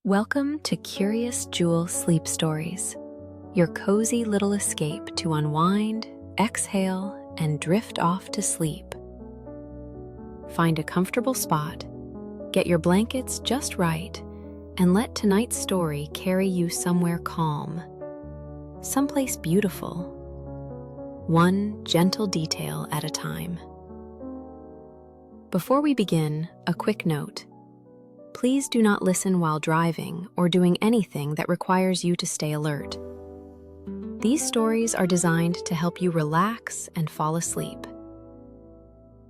Welcome to Curious Jewel Sleep Stories, your cozy little escape to unwind, exhale, and drift off to sleep. Find a comfortable spot, get your blankets just right, and let tonight's story carry you somewhere calm, someplace beautiful, one gentle detail at a time. Before we begin, a quick note. Please do not listen while driving or doing anything that requires you to stay alert. These stories are designed to help you relax and fall asleep.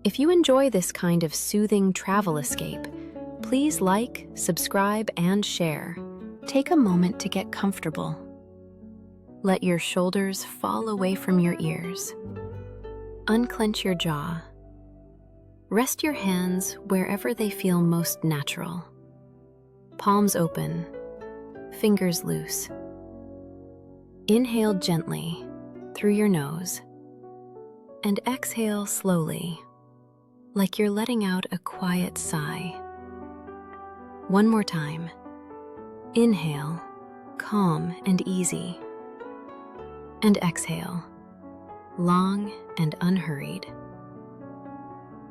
If you enjoy this kind of soothing travel escape, please like, subscribe, and share. Take a moment to get comfortable. Let your shoulders fall away from your ears. Unclench your jaw. Rest your hands wherever they feel most natural. Palms open, fingers loose. Inhale gently through your nose and exhale slowly, like you're letting out a quiet sigh. One more time. Inhale, calm and easy. And exhale, long and unhurried.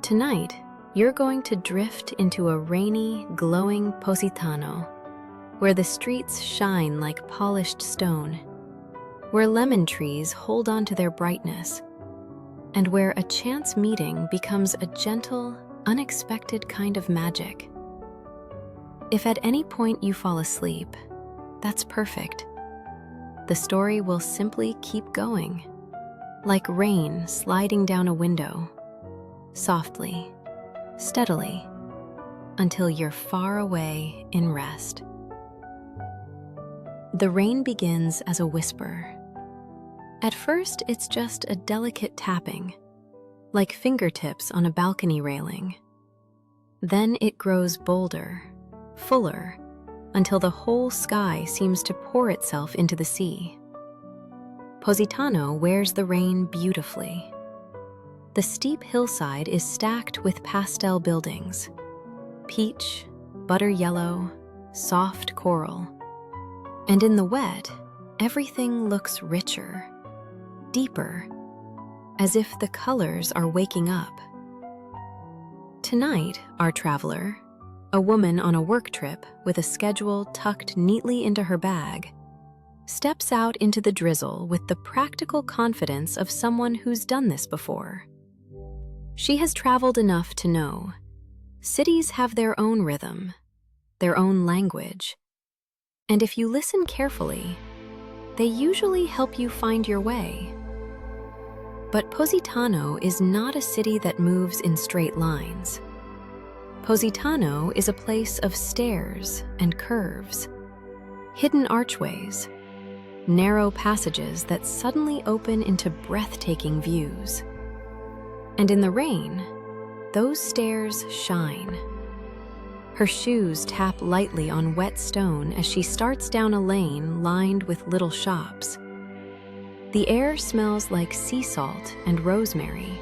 Tonight, you're going to drift into a rainy, glowing Positano, where the streets shine like polished stone, where lemon trees hold on to their brightness, and where a chance meeting becomes a gentle, unexpected kind of magic. If at any point you fall asleep, that's perfect. The story will simply keep going, like rain sliding down a window, softly, steadily, until you're far away in rest. The rain begins as a whisper. At first, it's just a delicate tapping, like fingertips on a balcony railing. Then it grows bolder, fuller, until the whole sky seems to pour itself into the sea. Positano wears the rain beautifully. The steep hillside is stacked with pastel buildings, peach, butter yellow, soft coral. And in the wet, everything looks richer, deeper, as if the colors are waking up. Tonight, our traveler, a woman on a work trip with a schedule tucked neatly into her bag, steps out into the drizzle with the practical confidence of someone who's done this before. She has traveled enough to know cities have their own rhythm, their own language, and if you listen carefully, they usually help you find your way. But Positano is not a city that moves in straight lines. Positano is a place of stairs and curves, hidden archways, narrow passages that suddenly open into breathtaking views. And in the rain, those stairs shine. Her shoes tap lightly on wet stone as she starts down a lane lined with little shops. The air smells like sea salt and rosemary,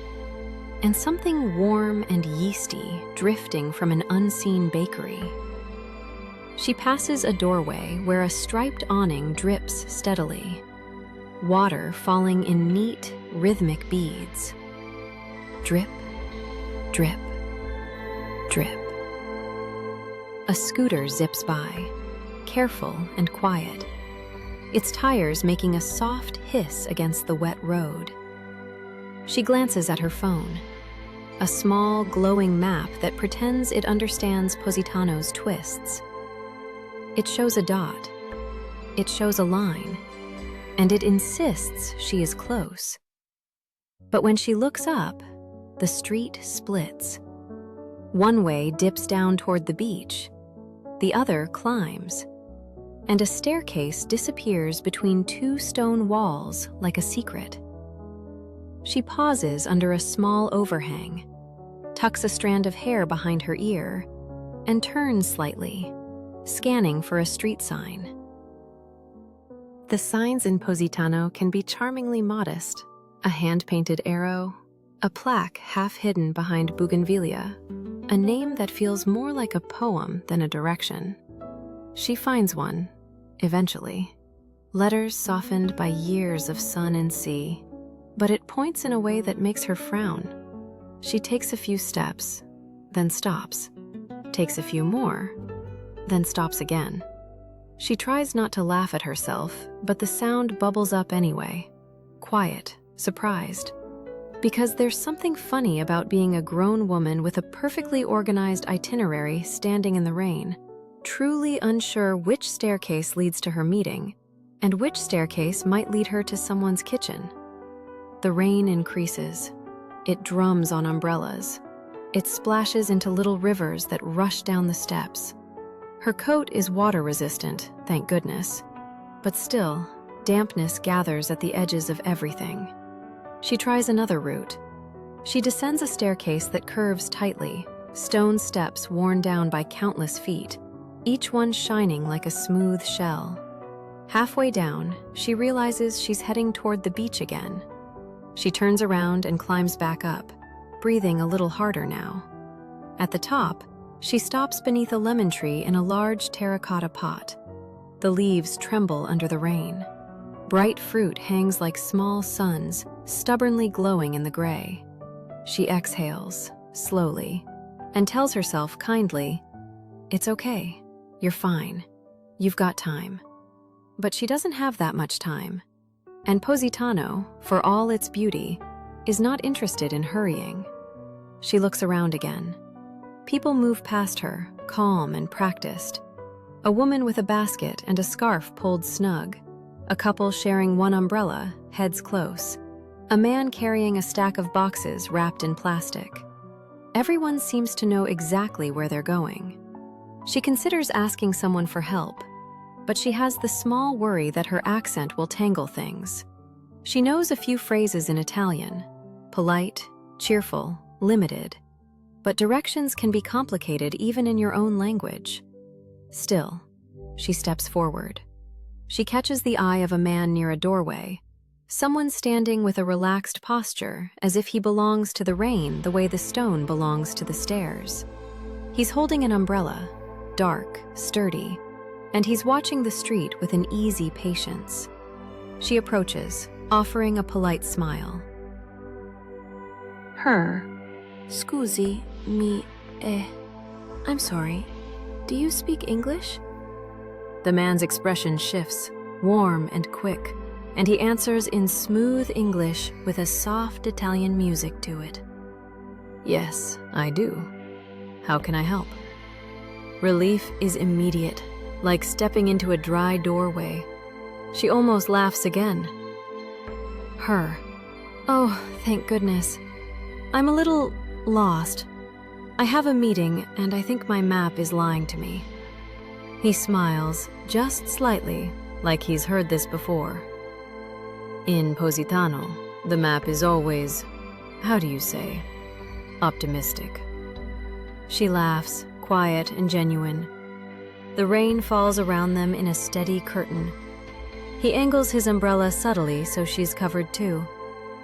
and something warm and yeasty drifting from an unseen bakery. She passes a doorway where a striped awning drips steadily, water falling in neat, rhythmic beads. Drip, drip, drip. A scooter zips by, careful and quiet, its tires making a soft hiss against the wet road. She glances at her phone, a small, glowing map that pretends it understands Positano's twists. It shows a dot, it shows a line, and it insists she is close. But when she looks up, the street splits. One way dips down toward the beach, the other climbs, and a staircase disappears between two stone walls like a secret. She pauses under a small overhang, tucks a strand of hair behind her ear, and turns slightly, scanning for a street sign. The signs in Positano can be charmingly modest: a hand-painted arrow, a plaque half hidden behind bougainvillea, a name that feels more like a poem than a direction. She finds one, eventually. Letters softened by years of sun and sea, but it points in a way that makes her frown. She takes a few steps, then stops, takes a few more, then stops again. She tries not to laugh at herself, but the sound bubbles up anyway, quiet, surprised. Because there's something funny about being a grown woman with a perfectly organized itinerary standing in the rain, truly unsure which staircase leads to her meeting, and which staircase might lead her to someone's kitchen. The rain increases. It drums on umbrellas. It splashes into little rivers that rush down the steps. Her coat is water-resistant, thank goodness. But still, dampness gathers at the edges of everything. She tries another route. She descends a staircase that curves tightly, stone steps worn down by countless feet, each one shining like a smooth shell. Halfway down, she realizes she's heading toward the beach again. She turns around and climbs back up, breathing a little harder now. At the top, she stops beneath a lemon tree in a large terracotta pot. The leaves tremble under the rain. Bright fruit hangs like small suns, stubbornly glowing in the gray. She exhales, slowly, and tells herself kindly, "It's okay. You're fine. You've got time." But she doesn't have that much time. And Positano, for all its beauty, is not interested in hurrying. She looks around again. People move past her, calm and practiced. A woman with a basket and a scarf pulled snug. A couple sharing one umbrella, heads close. A man carrying a stack of boxes wrapped in plastic. Everyone seems to know exactly where they're going. She considers asking someone for help, but she has the small worry that her accent will tangle things. She knows a few phrases in Italian, polite, cheerful, limited, but directions can be complicated even in your own language. Still, she steps forward. She catches the eye of a man near a doorway, someone standing with a relaxed posture as if he belongs to the rain the way the stone belongs to the stairs. He's holding an umbrella, dark, sturdy, and he's watching the street with an easy patience. She approaches, offering a polite smile. Her. Scusi, I'm sorry. Do you speak English? The man's expression shifts, warm and quick, and he answers in smooth English with a soft Italian music to it. Yes, I do. How can I help? Relief is immediate, like stepping into a dry doorway. She almost laughs again. Her. Oh, thank goodness. I'm a little lost. I have a meeting, and I think my map is lying to me. He smiles, just slightly, like he's heard this before. In Positano, the map is always, how do you say, optimistic. She laughs, quiet and genuine. The rain falls around them in a steady curtain. He angles his umbrella subtly so she's covered too.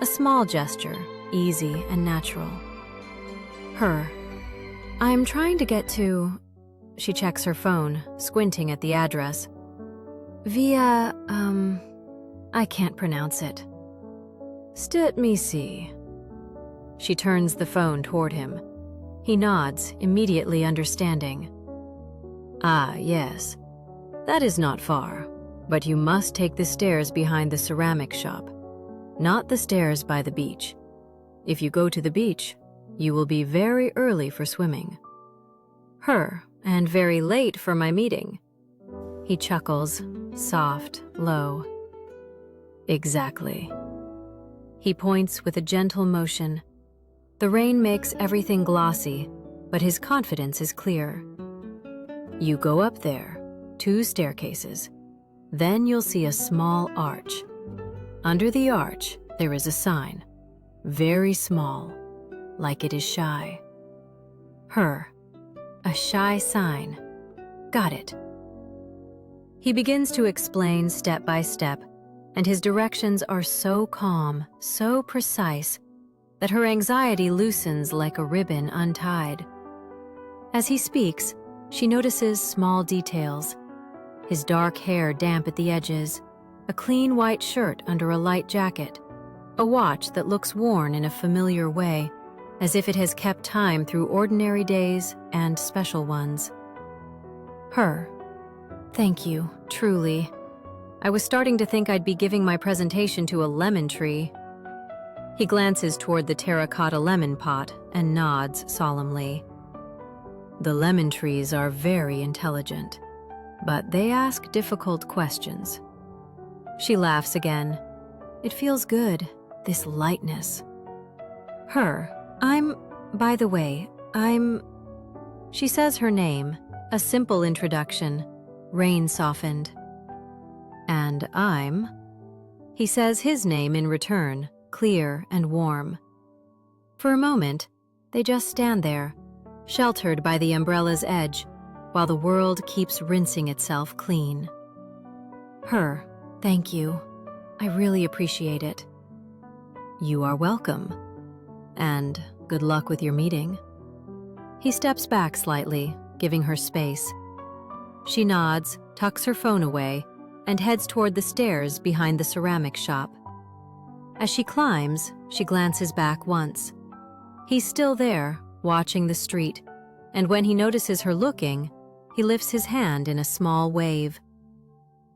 A small gesture, easy and natural. Her. I'm trying to get to... She checks her phone, squinting at the address. Via, I can't pronounce it. Let me see. She turns the phone toward him. He nods, immediately understanding. Ah, yes. That is not far, but you must take the stairs behind the ceramic shop, not the stairs by the beach. If you go to the beach, you will be very early for swimming. Her, and very late for my meeting. He chuckles, soft, low. Exactly. He points with a gentle motion. The rain makes everything glossy, but his confidence is clear. You go up there, 2 staircases. Then you'll see a small arch. Under the arch, there is a sign, very small, like it is shy. Her. A shy sign. Got it. He begins to explain step by step, and his directions are so calm, so precise, that her anxiety loosens like a ribbon untied. As he speaks, she notices small details, his dark hair damp at the edges, a clean white shirt under a light jacket, a watch that looks worn in a familiar way, as if it has kept time through ordinary days and special ones. Her. Thank you, truly. I was starting to think I'd be giving my presentation to a lemon tree. He glances toward the terracotta lemon pot and nods solemnly. The lemon trees are very intelligent, but they ask difficult questions. She laughs again. It feels good, this lightness. Her. By the way, She says her name, a simple introduction. Rain softened. And He says his name in return, clear and warm. For a moment, they just stand there, sheltered by the umbrella's edge, while the world keeps rinsing itself clean. Her. Thank you. I really appreciate it. You are welcome. And good luck with your meeting. He steps back slightly, giving her space. She nods, tucks her phone away, and heads toward the stairs behind the ceramic shop. As she climbs, she glances back once. He's still there, watching the street, and when he notices her looking, he lifts his hand in a small wave.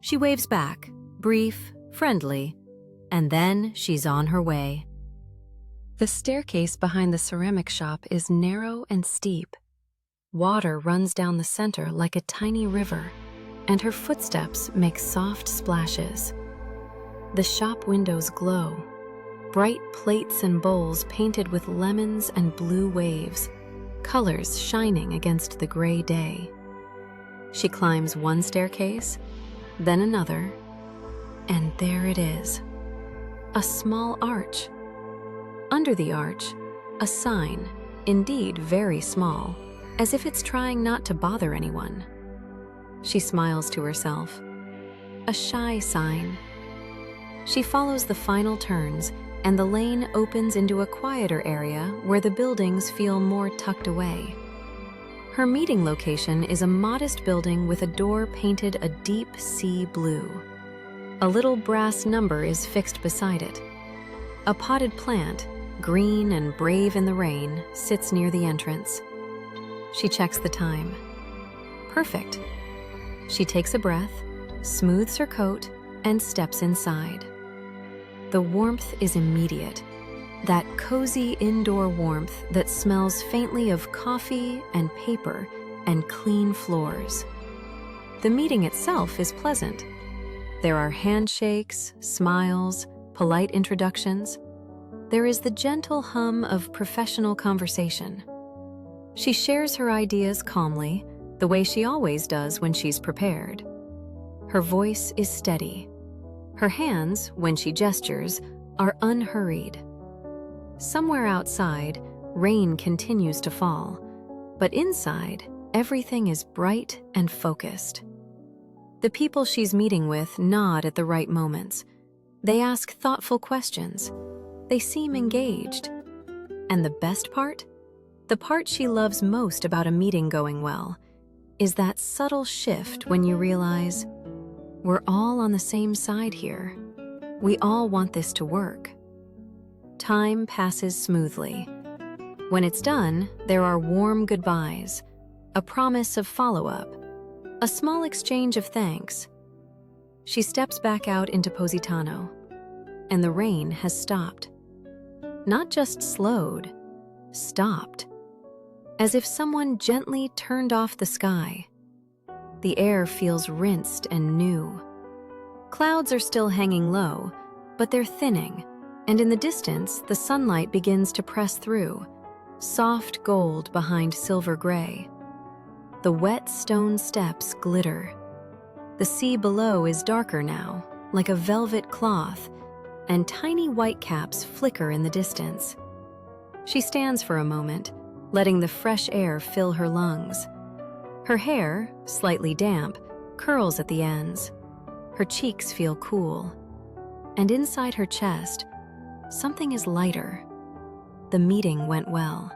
She waves back, brief, friendly, and then she's on her way. The staircase behind the ceramic shop is narrow and steep. Water runs down the center like a tiny river, and her footsteps make soft splashes. The shop windows glow, bright plates and bowls painted with lemons and blue waves, colors shining against the gray day. She climbs one staircase, then another, and there it is. A small arch. Under the arch, a sign, indeed very small, as if it's trying not to bother anyone. She smiles to herself. A shy sign. She follows the final turns, and the lane opens into a quieter area where the buildings feel more tucked away. Her meeting location is a modest building with a door painted a deep sea blue. A little brass number is fixed beside it. A potted plant, green and brave in the rain, sits near the entrance. She checks the time. Perfect. She takes a breath, smooths her coat, and steps inside. The warmth is immediate. That cozy indoor warmth that smells faintly of coffee and paper and clean floors. The meeting itself is pleasant. There are handshakes, smiles, polite introductions. There is the gentle hum of professional conversation. She shares her ideas calmly, the way she always does when she's prepared. Her voice is steady. Her hands, when she gestures, are unhurried. Somewhere outside, rain continues to fall, but inside, everything is bright and focused. The people she's meeting with nod at the right moments. They ask thoughtful questions. They seem engaged. And the best part? The part she loves most about a meeting going well is that subtle shift when you realize we're all on the same side here. We all want this to work. Time passes smoothly. When it's done, there are warm goodbyes, a promise of follow-up, a small exchange of thanks. She steps back out into Positano, and the rain has stopped. Not just slowed, stopped. As if someone gently turned off the sky. The air feels rinsed and new. Clouds are still hanging low, but they're thinning, and in the distance, the sunlight begins to press through, soft gold behind silver gray. The wet stone steps glitter. The sea below is darker now, like a velvet cloth, and tiny whitecaps flicker in the distance. She stands for a moment, letting the fresh air fill her lungs. Her hair, slightly damp, curls at the ends. Her cheeks feel cool. And inside her chest, something is lighter. The meeting went well.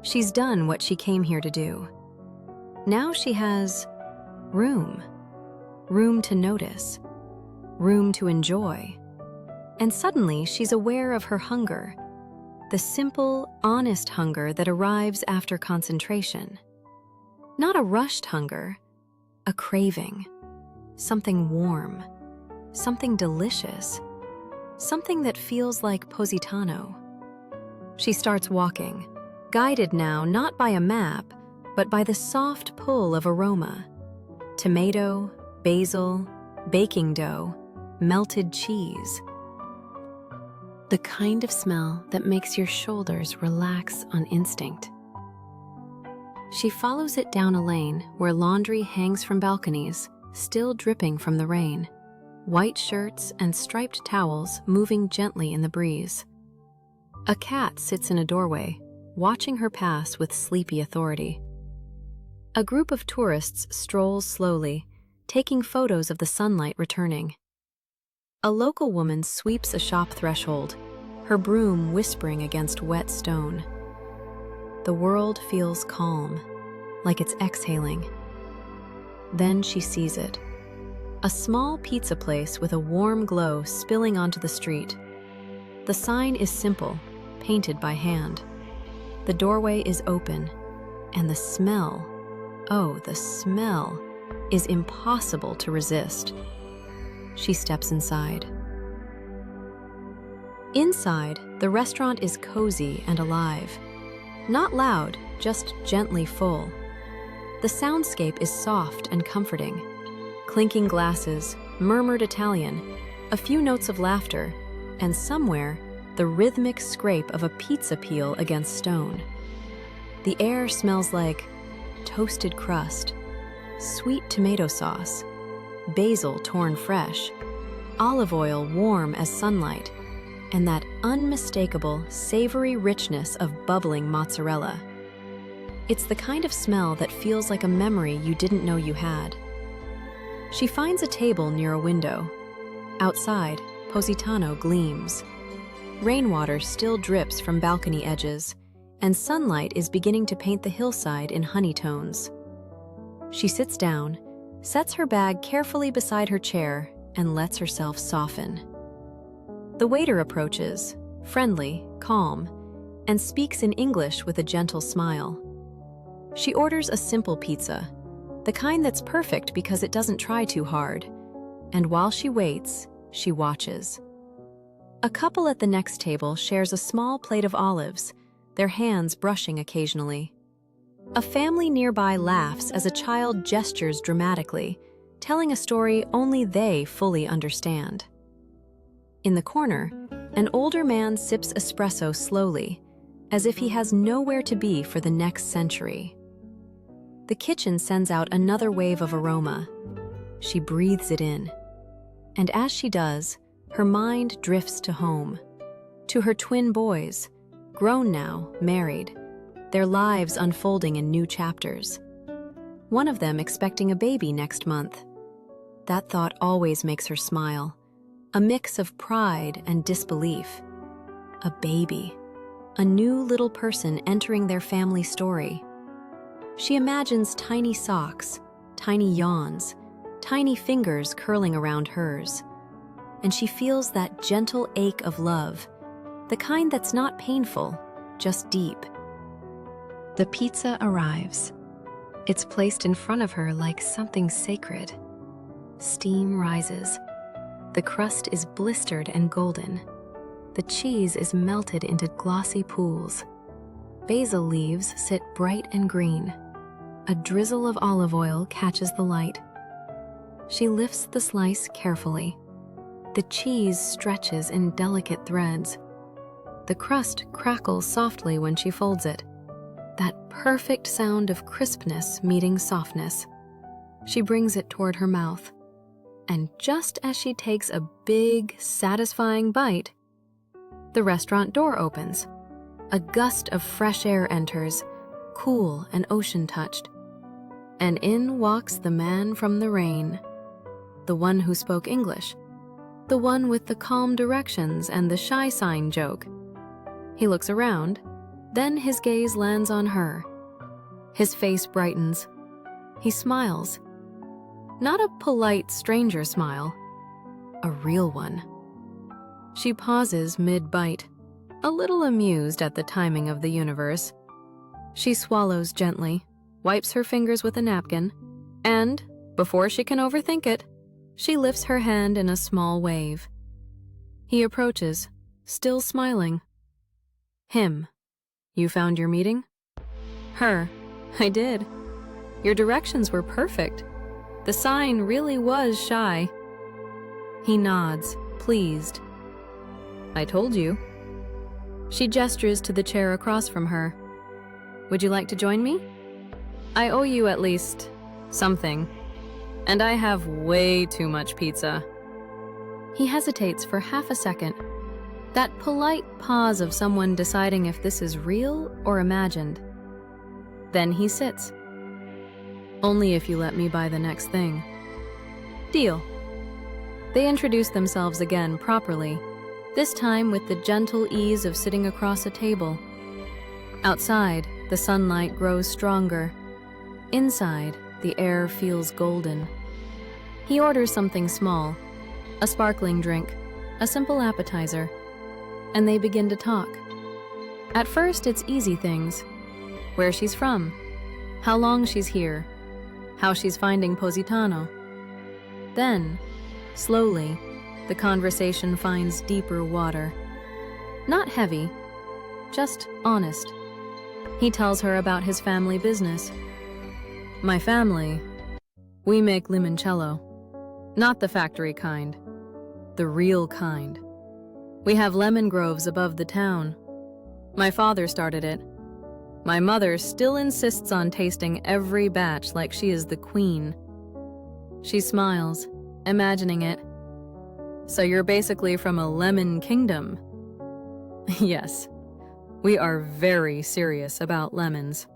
She's done what she came here to do. Now she has room. room to notice, room to enjoy. And suddenly she's aware of her hunger, the simple, honest hunger that arrives after concentration. Not a rushed hunger, a craving, something warm, something delicious, something that feels like Positano. She starts walking, guided now not by a map, but by the soft pull of aroma. Tomato, basil, baking dough, melted cheese. The kind of smell that makes your shoulders relax on instinct. She follows it down a lane where laundry hangs from balconies, still dripping from the rain. White shirts and striped towels moving gently in the breeze. A cat sits in a doorway, watching her pass with sleepy authority. A group of tourists strolls slowly, taking photos of the sunlight returning. A local woman sweeps a shop threshold, her broom whispering against wet stone. The world feels calm, like it's exhaling. Then she sees it. A small pizza place with a warm glow spilling onto the street. The sign is simple, painted by hand. The doorway is open, and the smell, oh, the smell, is impossible to resist. She steps inside. Inside, the restaurant is cozy and alive. Not loud, just gently full. The soundscape is soft and comforting. Clinking glasses, murmured Italian, a few notes of laughter, and somewhere, the rhythmic scrape of a pizza peel against stone. The air smells like toasted crust, sweet tomato sauce, basil torn fresh, olive oil warm as sunlight, and that unmistakable, savory richness of bubbling mozzarella. It's the kind of smell that feels like a memory you didn't know you had. She finds a table near a window. Outside, Positano gleams. Rainwater still drips from balcony edges, and sunlight is beginning to paint the hillside in honey tones. She sits down, sets her bag carefully beside her chair, and lets herself soften. The waiter approaches, friendly, calm, and speaks in English with a gentle smile. She orders a simple pizza, the kind that's perfect because it doesn't try too hard, and while she waits, she watches. A couple at the next table shares a small plate of olives, their hands brushing occasionally. A family nearby laughs as a child gestures dramatically, telling a story only they fully understand. In the corner, an older man sips espresso slowly, as if he has nowhere to be for the next century. The kitchen sends out another wave of aroma. She breathes it in. And as she does, her mind drifts to home, to her twin boys, grown now, married, their lives unfolding in new chapters. One of them expecting a baby next month. That thought always makes her smile, a mix of pride and disbelief. A baby, a new little person entering their family story. She imagines tiny socks, tiny yawns, tiny fingers curling around hers. And she feels that gentle ache of love, the kind that's not painful, just deep. The pizza arrives. It's placed in front of her like something sacred. Steam rises. The crust is blistered and golden. The cheese is melted into glossy pools. Basil leaves sit bright and green. A drizzle of olive oil catches the light. She lifts the slice carefully. The cheese stretches in delicate threads. The crust crackles softly when she folds it. That perfect sound of crispness meeting softness. She brings it toward her mouth. And just as she takes a big, satisfying bite, the restaurant door opens. A gust of fresh air enters, cool and ocean-touched. And in walks the man from the rain, the one who spoke English, the one with the calm directions and the shy sign joke. He looks around, then his gaze lands on her. His face brightens. He smiles. Not a polite stranger smile, a real one. She pauses mid-bite, a little amused at the timing of the universe. She swallows gently, wipes her fingers with a napkin, and, before she can overthink it, she lifts her hand in a small wave. He approaches, still smiling. Him. You found your meeting? Her. I did. Your directions were perfect. The sign really was shy. He nods, pleased. I told you. She gestures to the chair across from her. Would you like to join me? I owe you at least something, and I have way too much pizza. He hesitates for half a second, that polite pause of someone deciding if this is real or imagined. Then he sits. Only if you let me buy the next thing. Deal. They introduce themselves again properly, this time with the gentle ease of sitting across a table. Outside, the sunlight grows stronger. Inside, the air feels golden. He orders something small, a sparkling drink, a simple appetizer, and they begin to talk. At first, it's easy things. Where she's from, how long she's here, how she's finding Positano. Then, slowly, the conversation finds deeper water. Not heavy, just honest. He tells her about his family business. My family, we make limoncello. Not the factory kind, the real kind. We have lemon groves above the town. My father started it. My mother still insists on tasting every batch like she is the queen. She smiles, imagining it. So you're basically from a lemon kingdom? Yes, we are very serious about lemons.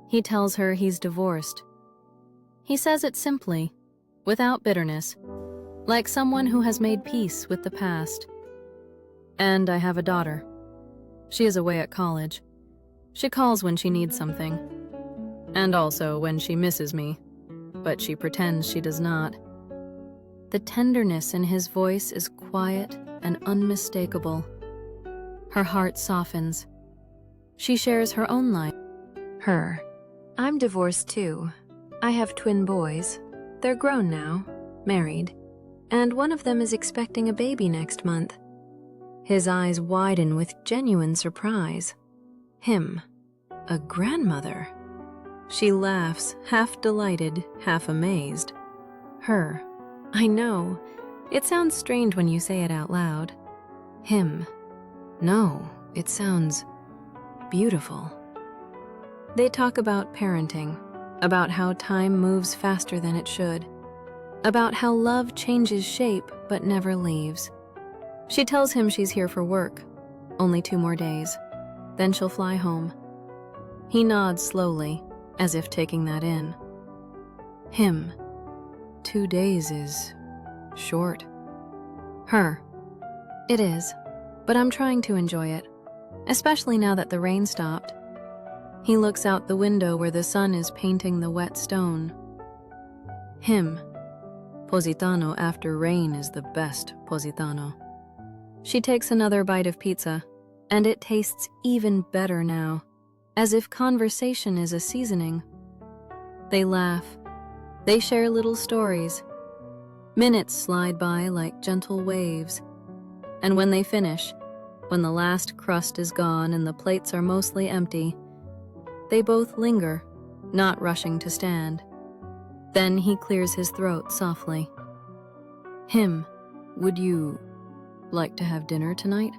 He tells her he's divorced. He says it simply, without bitterness, like someone who has made peace with the past. And I have a daughter. She is away at college. She calls when she needs something. And also when she misses me, but she pretends she does not. The tenderness in his voice is quiet and unmistakable. Her heart softens. She shares her own life. Her. I'm divorced too. I have twin boys. They're grown now, married, and one of them is expecting a baby next month. His eyes widen with genuine surprise. Him. A grandmother. She laughs, half delighted, half amazed. Her. I know. It sounds strange when you say it out loud. Him. No, it sounds beautiful. They talk about parenting, about how time moves faster than it should, about how love changes shape but never leaves. She tells him she's here for work, only 2 more days. Then she'll fly home. He nods slowly, as if taking that in. Him. 2 days is short. Her. It is, but I'm trying to enjoy it, especially now that the rain stopped. He looks out the window where the sun is painting the wet stone. Him. Positano after rain is the best Positano. She takes another bite of pizza, and it tastes even better now, as if conversation is a seasoning. They laugh. They share little stories. Minutes slide by like gentle waves. And when they finish, when the last crust is gone and the plates are mostly empty, they both linger, not rushing to stand. Then he clears his throat softly. Him, would you like to have dinner tonight?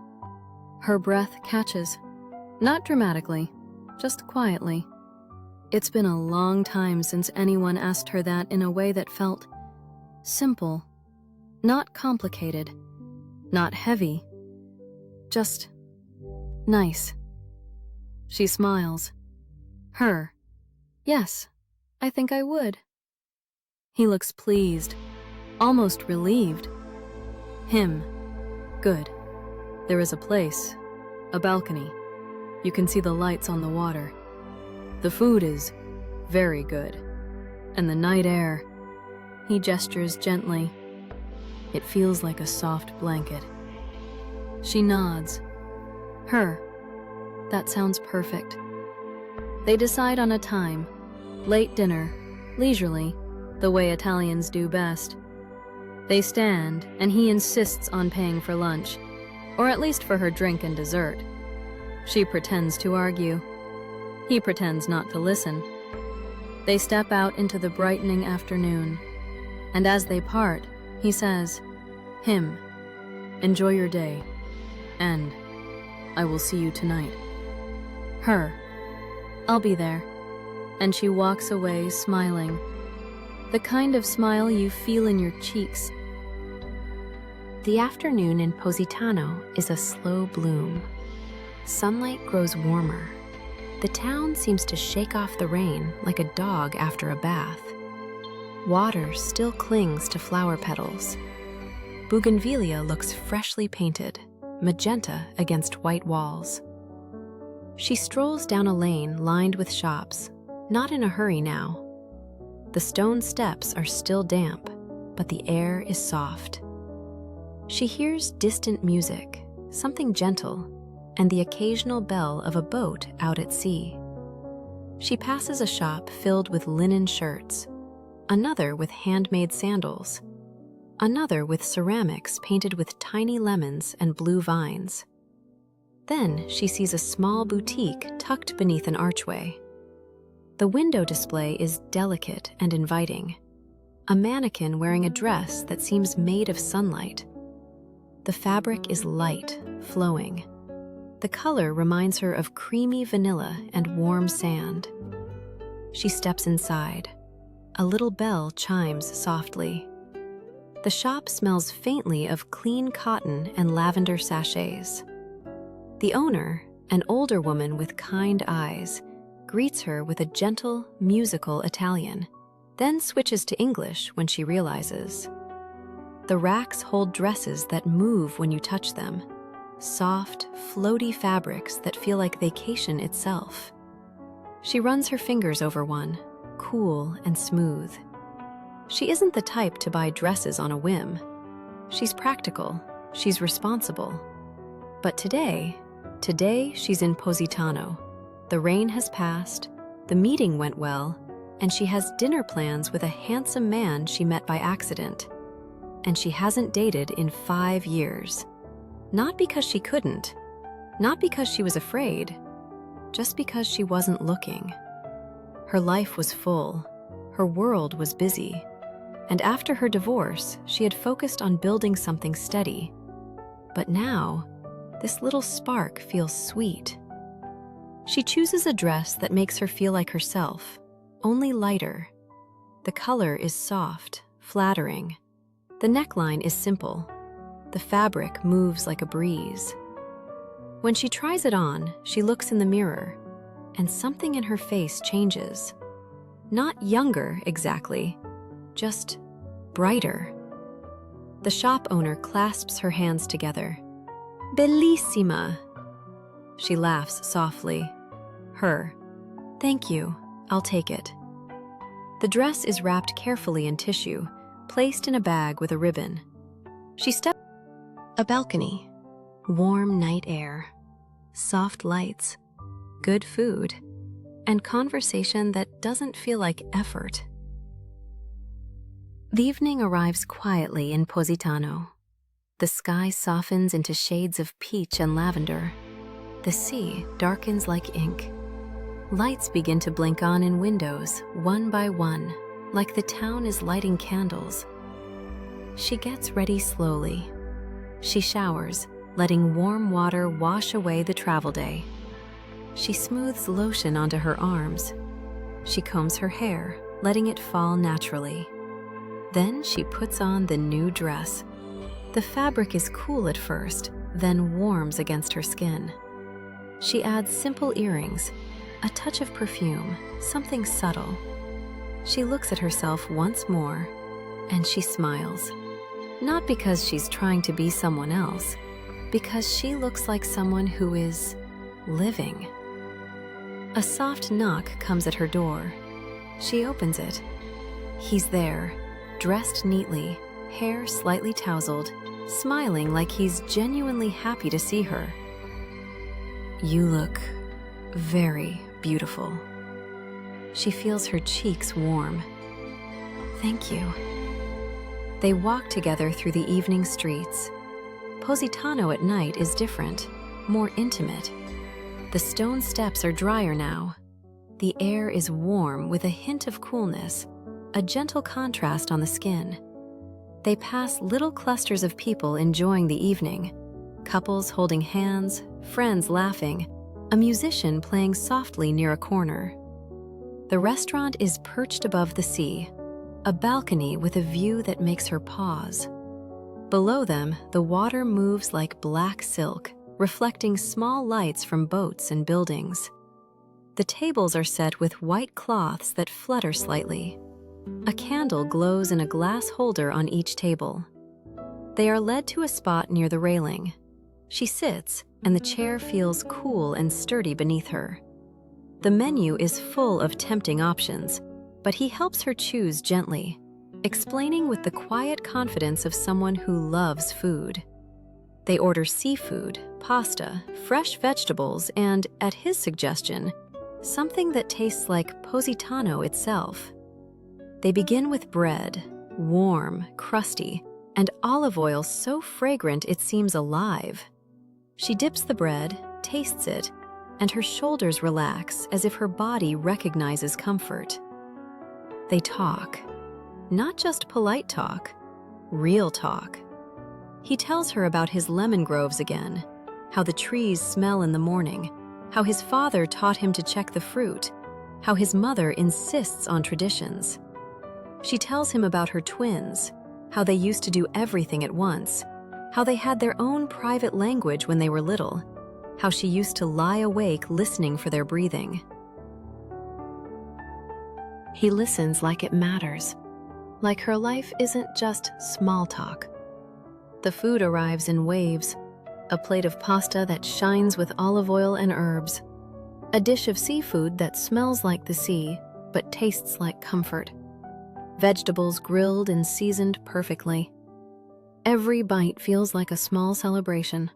Her breath catches, not dramatically, just quietly. It's been a long time since anyone asked her that in a way that felt simple, not complicated, not heavy, just nice. She smiles. Her. Yes, I think I would. He looks pleased, almost relieved. Him. Good. There is a place, a balcony. You can see the lights on the water. The food is very good, and the night air, He gestures gently. It feels like a soft blanket. She nods. Her. That sounds perfect. They decide on a time. Late dinner, leisurely, the way Italians do best. They stand, and he insists on paying for lunch, or at least for her drink and dessert. She pretends to argue. He pretends not to listen. They step out into the brightening afternoon, and as they part, he says, "Him, enjoy your day, and I will see you tonight." Her, "I'll be there." And she walks away smiling. The kind of smile you feel in your cheeks. The afternoon in Positano is a slow bloom. Sunlight grows warmer. The town seems to shake off the rain like a dog after a bath. Water still clings to flower petals. Bougainvillea looks freshly painted, magenta against white walls. She strolls down a lane lined with shops, not in a hurry now. The stone steps are still damp, but the air is soft. She hears distant music, something gentle, and the occasional bell of a boat out at sea. She passes a shop filled with linen shirts, another with handmade sandals, another with ceramics painted with tiny lemons and blue vines. Then she sees a small boutique tucked beneath an archway. The window display is delicate and inviting, a mannequin wearing a dress that seems made of sunlight. The fabric is light, flowing. The color reminds her of creamy vanilla and warm sand. She steps inside. A little bell chimes softly. The shop smells faintly of clean cotton and lavender sachets. The owner, an older woman with kind eyes, greets her with a gentle, musical Italian, then switches to English when she realizes. The racks hold dresses that move when you touch them, soft, floaty fabrics that feel like vacation itself. She runs her fingers over one, cool and smooth. She isn't the type to buy dresses on a whim. She's practical, she's responsible. But today she's in Positano. The rain has passed, the meeting went well, and she has dinner plans with a handsome man she met by accident. And she hasn't dated in 5 years. Not because she couldn't, not because she was afraid, just because she wasn't looking. Her life was full, her world was busy, and after her divorce, she had focused on building something steady. But now, this little spark feels sweet. She chooses a dress that makes her feel like herself, only lighter. The color is soft, flattering. The neckline is simple. The fabric moves like a breeze. When she tries it on, she looks in the mirror, and something in her face changes. Not younger, exactly, just brighter. The shop owner clasps her hands together. Bellissima! She laughs softly. Her, thank you, I'll take it. The dress is wrapped carefully in tissue, placed in a bag with a ribbon. She steps a balcony, warm night air, soft lights, good food, and conversation that doesn't feel like effort. The evening arrives quietly in Positano. The sky softens into shades of peach and lavender. The sea darkens like ink. Lights begin to blink on in windows, one by one, like the town is lighting candles. She gets ready slowly. She showers, letting warm water wash away the travel day. She smooths lotion onto her arms. She combs her hair, letting it fall naturally. Then she puts on the new dress. The fabric is cool at first, then warms against her skin. She adds simple earrings, a touch of perfume, something subtle. She looks at herself once more, and she smiles. Not because she's trying to be someone else, because she looks like someone who is living. A soft knock comes at her door. She opens it. He's there, dressed neatly, hair slightly tousled, smiling like he's genuinely happy to see her. "You look very beautiful." She feels her cheeks warm. "Thank you." They walk together through the evening streets. Positano at night is different, more intimate. The stone steps are drier now. The air is warm with a hint of coolness, a gentle contrast on the skin. They pass little clusters of people enjoying the evening, couples holding hands, friends laughing, a musician playing softly near a corner. The restaurant is perched above the sea, a balcony with a view that makes her pause. Below them, the water moves like black silk, reflecting small lights from boats and buildings. The tables are set with white cloths that flutter slightly. A candle glows in a glass holder on each table. They are led to a spot near the railing. She sits, and the chair feels cool and sturdy beneath her. The menu is full of tempting options, but he helps her choose gently, explaining with the quiet confidence of someone who loves food. They order seafood, pasta, fresh vegetables, and, at his suggestion, something that tastes like Positano itself. They begin with bread, warm, crusty, and olive oil so fragrant it seems alive. She dips the bread, tastes it, and her shoulders relax as if her body recognizes comfort. They talk. Not just polite talk, real talk. He tells her about his lemon groves again, how the trees smell in the morning, how his father taught him to check the fruit, how his mother insists on traditions. She tells him about her twins, how they used to do everything at once, how they had their own private language when they were little, how she used to lie awake listening for their breathing. He listens like it matters, like her life isn't just small talk. The food arrives in waves, a plate of pasta that shines with olive oil and herbs, a dish of seafood that smells like the sea but tastes like comfort, vegetables grilled and seasoned perfectly. Every bite feels like a small celebration.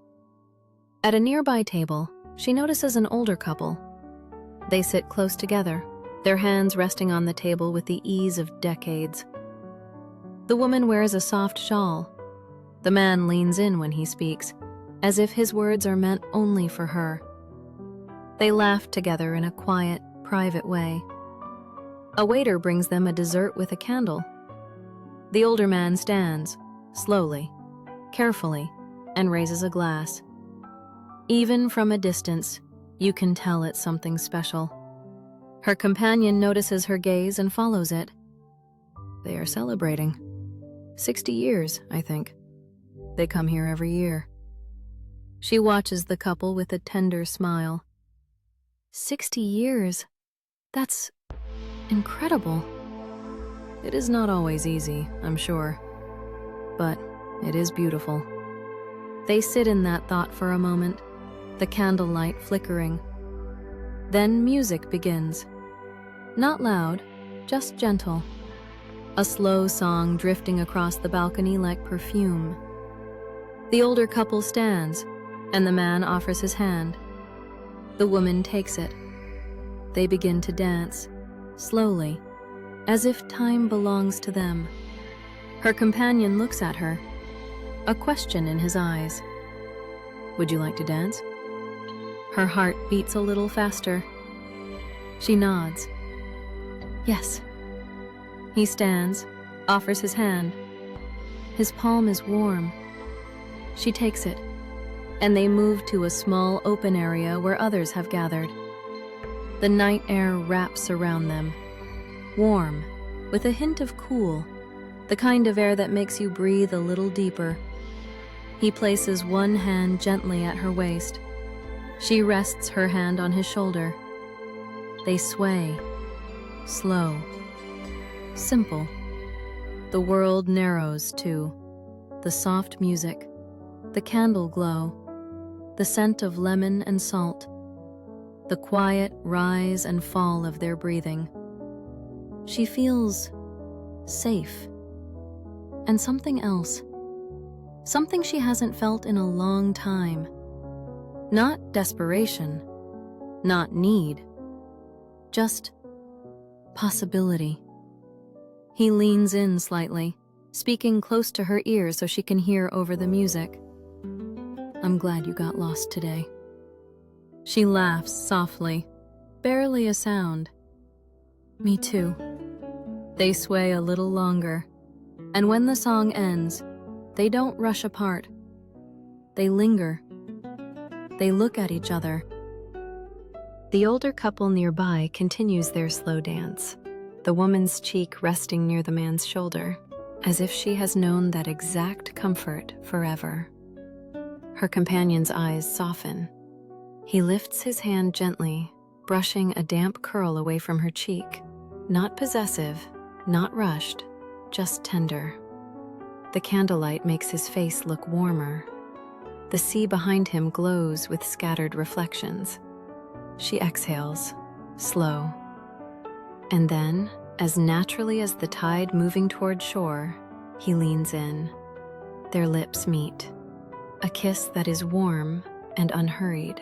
At a nearby table, she notices an older couple. They sit close together, their hands resting on the table with the ease of decades. The woman wears a soft shawl. The man leans in when he speaks, as if his words are meant only for her. They laugh together in a quiet, private way. A waiter brings them a dessert with a candle. The older man stands, slowly, carefully, and raises a glass. Even from a distance, you can tell it's something special. Her companion notices her gaze and follows it. They are celebrating. 60 years, I think. They come here every year. She watches the couple with a tender smile. 60 years? That's incredible. It is not always easy, I'm sure. But it is beautiful. They sit in that thought for a moment, the candlelight flickering. Then music begins. Not loud, just gentle. A slow song drifting across the balcony like perfume. The older couple stands, and the man offers his hand. The woman takes it. They begin to dance, slowly, as if time belongs to them. Her companion looks at her, a question in his eyes. Would you like to dance? Her heart beats a little faster. She nods. Yes. He stands, offers his hand. His palm is warm. She takes it, and they move to a small open area where others have gathered. The night air wraps around them, warm, with a hint of cool, the kind of air that makes you breathe a little deeper. He places one hand gently at her waist. She rests her hand on his shoulder. They sway, slow, simple. The world narrows, too. The soft music, the candle glow, the scent of lemon and salt, the quiet rise and fall of their breathing. She feels safe, and something else. Something she hasn't felt in a long time. Not desperation, not need, just possibility. He leans in slightly, speaking close to her ear so she can hear over the music. I'm glad you got lost today. She laughs softly, barely a sound. Me too. They sway a little longer, and when the song ends, they don't rush apart. They linger. They look at each other. The older couple nearby continues their slow dance, the woman's cheek resting near the man's shoulder, as if she has known that exact comfort forever. Her companion's eyes soften. He lifts his hand gently, brushing a damp curl away from her cheek. Not possessive, not rushed, just tender. The candlelight makes his face look warmer. The sea behind him glows with scattered reflections. She exhales, slow. And then, as naturally as the tide moving toward shore, he leans in. Their lips meet. A kiss that is warm and unhurried,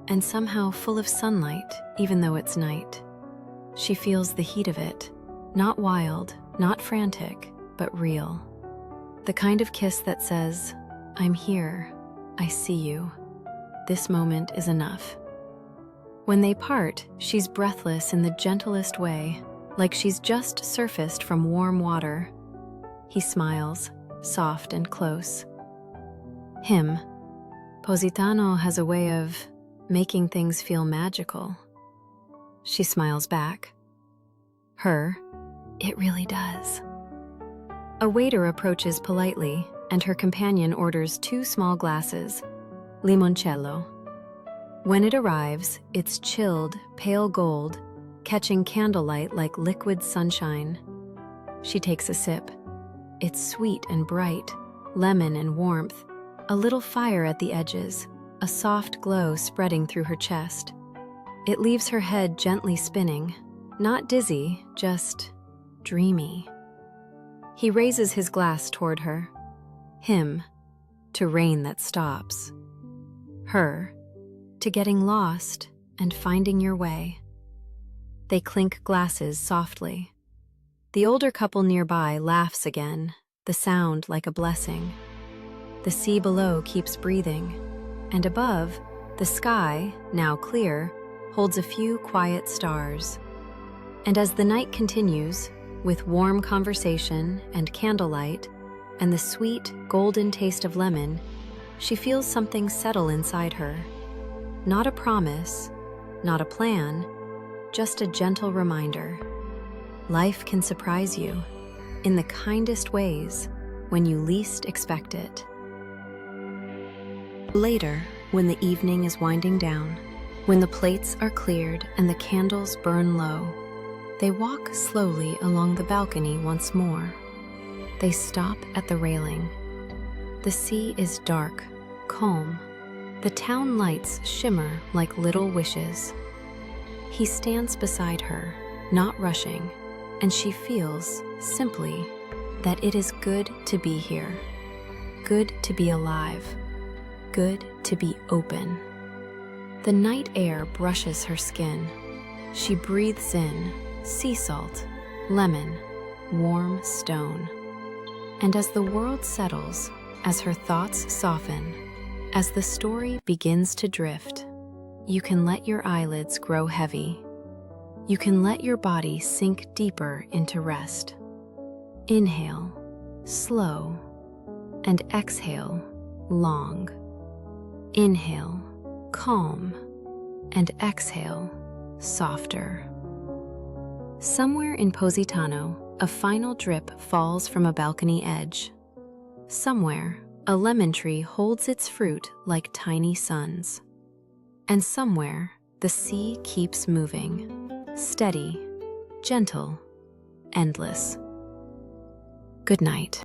and somehow full of sunlight, even though it's night. She feels the heat of it, not wild, not frantic, but real. The kind of kiss that says, I'm here, I see you. This moment is enough. When they part, she's breathless in the gentlest way, like she's just surfaced from warm water. He smiles, soft and close. Him, Positano has a way of making things feel magical. She smiles back. Her, it really does. A waiter approaches politely, and her companion orders 2 small glasses, Limoncello. When it arrives, it's chilled, pale gold, catching candlelight like liquid sunshine. She takes a sip. It's sweet and bright, lemon and warmth, a little fire at the edges, a soft glow spreading through her chest. It leaves her head gently spinning, not dizzy, just dreamy. He raises his glass toward her. Him, to rain that stops. Her, to getting lost and finding your way. They clink glasses softly. The older couple nearby laughs again, the sound like a blessing. The sea below keeps breathing, and above, the sky, now clear, holds a few quiet stars. And as the night continues, with warm conversation and candlelight, and the sweet, golden taste of lemon, she feels something settle inside her. Not a promise, not a plan, just a gentle reminder. Life can surprise you, in the kindest ways, when you least expect it. Later, when the evening is winding down, when the plates are cleared and the candles burn low, they walk slowly along the balcony once more. They stop at the railing. The sea is dark, calm. The town lights shimmer like little wishes. He stands beside her, not rushing, and she feels, simply, that it is good to be here. Good to be alive. Good to be open. The night air brushes her skin. She breathes in sea salt, lemon, warm stone. And as the world settles, as her thoughts soften, as the story begins to drift, you can let your eyelids grow heavy. You can let your body sink deeper into rest. Inhale, slow, and exhale, long. Inhale, calm, and exhale, softer. Somewhere in Positano, a final drip falls from a balcony edge. Somewhere, a lemon tree holds its fruit like tiny suns. And somewhere, the sea keeps moving, steady, gentle, endless. Good night.